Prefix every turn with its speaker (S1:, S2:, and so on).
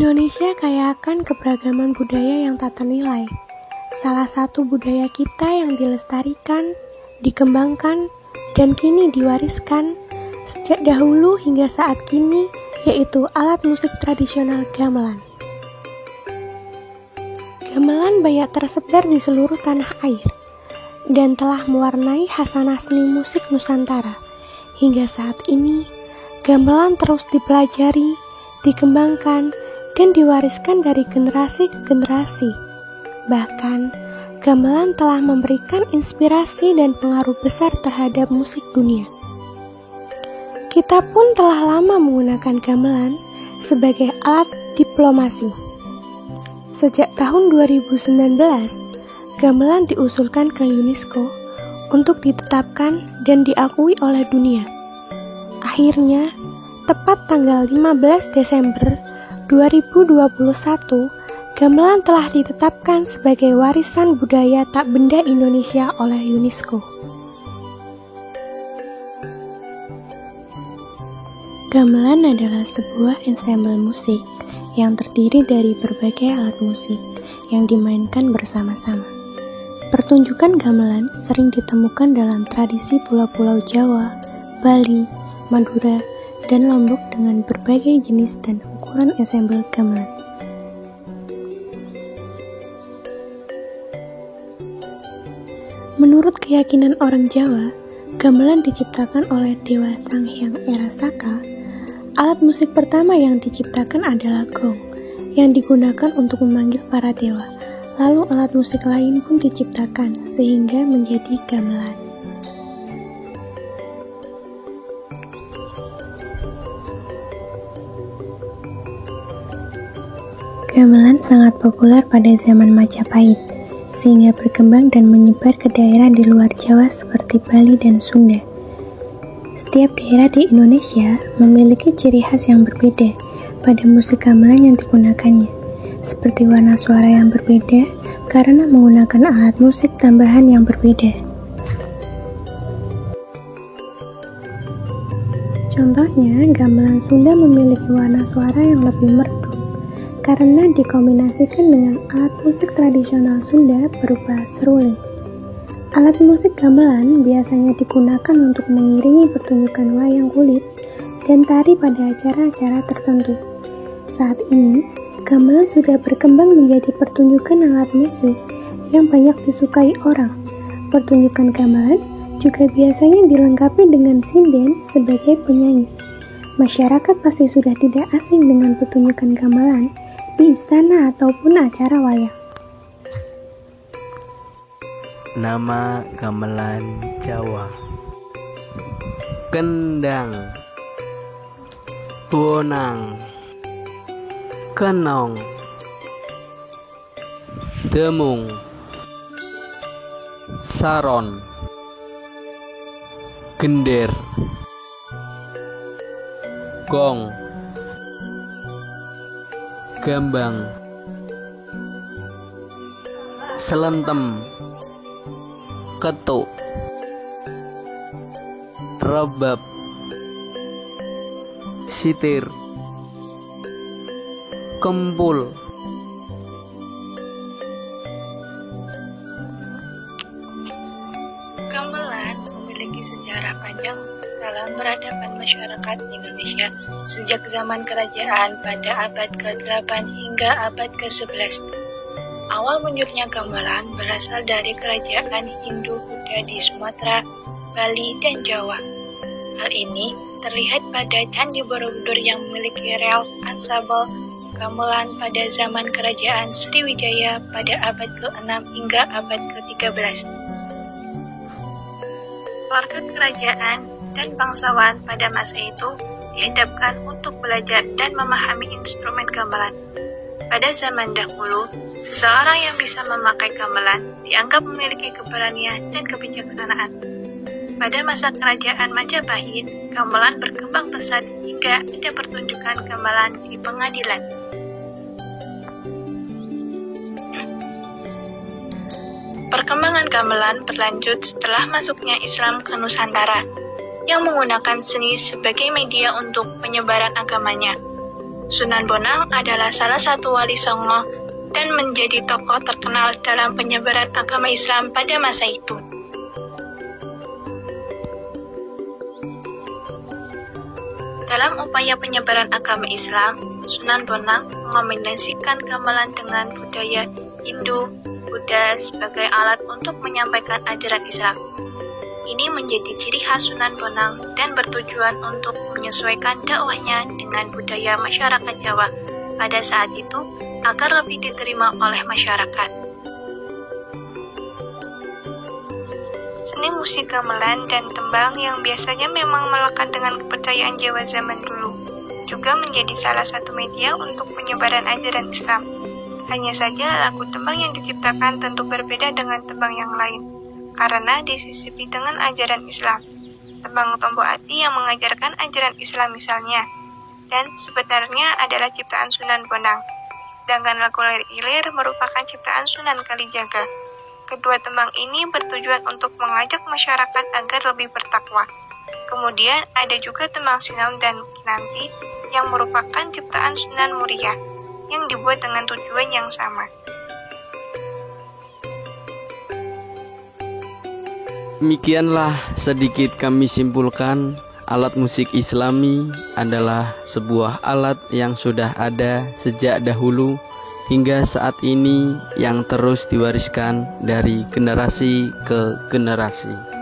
S1: Indonesia kaya akan keberagaman budaya yang tak ternilai. Salah satu budaya kita yang dilestarikan, dikembangkan, dan kini diwariskan sejak dahulu hingga saat kini, yaitu alat musik tradisional gamelan. Gamelan banyak tersebar di seluruh tanah air dan telah mewarnai hasanah seni musik Nusantara. Hingga saat ini, gamelan terus dipelajari, dikembangkan, dan diwariskan dari generasi ke generasi. Bahkan, gamelan telah memberikan inspirasi dan pengaruh besar terhadap musik dunia. Kita pun telah lama menggunakan gamelan sebagai alat diplomasi. Sejak tahun 2019, gamelan diusulkan ke UNESCO untuk ditetapkan dan diakui oleh dunia. Akhirnya, tepat tanggal 15 Desember 2021, gamelan telah ditetapkan sebagai warisan budaya tak benda Indonesia oleh UNESCO. Gamelan adalah sebuah ensemble musik yang terdiri dari berbagai alat musik yang dimainkan bersama-sama. Pertunjukan gamelan sering ditemukan dalam tradisi pulau-pulau Jawa, Bali, Madura, dan Lombok dengan berbagai jenis dan ukuran ensemble gamelan. Menurut keyakinan orang Jawa, gamelan diciptakan oleh Dewa Sang Hyang Era Saka. Alat musik pertama yang diciptakan adalah gong, yang digunakan untuk memanggil para dewa. Lalu alat musik lain pun diciptakan, sehingga menjadi gamelan. Gamelan sangat populer pada zaman Majapahit, sehingga berkembang dan menyebar ke daerah di luar Jawa seperti Bali dan Sunda. Setiap daerah di Indonesia memiliki ciri khas yang berbeda pada musik gamelan yang digunakannya, seperti warna suara yang berbeda karena menggunakan alat musik tambahan yang berbeda. Contohnya, gamelan Sunda memiliki warna suara yang lebih merdu karena dikombinasikan dengan alat musik tradisional Sunda berupa seruling. Alat musik gamelan biasanya digunakan untuk mengiringi pertunjukan wayang kulit dan tari pada acara-acara tertentu. Saat ini, gamelan sudah berkembang menjadi pertunjukan alat musik yang banyak disukai orang. Pertunjukan gamelan juga biasanya dilengkapi dengan sinden sebagai penyanyi. Masyarakat pasti sudah tidak asing dengan pertunjukan gamelan di istana ataupun acara wayang.
S2: Nama gamelan Jawa: Kendang, Bonang, Kenong, Demung, Saron, Gender, Gong, Gambang, Selentem, Ketuk, Rebab, Sitir, Kempul.
S3: Gamelan memiliki sejarah panjang dalam peradaban masyarakat Indonesia sejak zaman kerajaan pada abad ke-8 hingga abad ke-11. Awal munculnya gamelan berasal dari kerajaan Hindu-Buddha di Sumatera, Bali, dan Jawa. Hal ini terlihat pada Candi Borobudur yang memiliki rel ansambel gamelan pada zaman kerajaan Sriwijaya pada abad ke-6 hingga abad ke-13. Keluarga kerajaan dan bangsawan pada masa itu dihadapkan untuk belajar dan memahami instrumen gamelan. Pada zaman dahulu, seseorang yang bisa memakai gamelan dianggap memiliki keberanian dan kebijaksanaan. Pada masa kerajaan Majapahit, gamelan berkembang pesat hingga ada pertunjukan gamelan di pengadilan. Perkembangan gamelan berlanjut setelah masuknya Islam ke Nusantara, yang menggunakan seni sebagai media untuk penyebaran agamanya. Sunan Bonang adalah salah satu wali Songo dan menjadi tokoh terkenal dalam penyebaran agama Islam pada masa itu. Dalam upaya penyebaran agama Islam, Sunan Bonang mengombinasikan gamelan dengan budaya Hindu, Buddha sebagai alat untuk menyampaikan ajaran Islam. Ini menjadi ciri khas Sunan Bonang dan bertujuan untuk menyesuaikan dakwahnya dengan budaya masyarakat Jawa pada saat itu agar lebih diterima oleh masyarakat. Seni musik gamelan dan tembang yang biasanya memang melekat dengan kepercayaan Jawa zaman dulu, juga menjadi salah satu media untuk penyebaran ajaran Islam. Hanya saja lagu tembang yang diciptakan tentu berbeda dengan tembang yang lain, karena disisipi dengan ajaran Islam. Tembang Tombo Ati yang mengajarkan ajaran Islam misalnya, dan sebenarnya adalah ciptaan Sunan Bonang. Sedangkan lagu Lir Ilir merupakan ciptaan Sunan Kalijaga. Kedua tembang ini bertujuan untuk mengajak masyarakat agar lebih bertakwa. Kemudian ada juga tembang Sinaum dan Kinanti yang merupakan ciptaan Sunan Muria yang dibuat dengan tujuan yang sama.
S2: Demikianlah sedikit kami simpulkan, alat musik Islami adalah sebuah alat yang sudah ada sejak dahulu hingga saat ini yang terus diwariskan dari generasi ke generasi.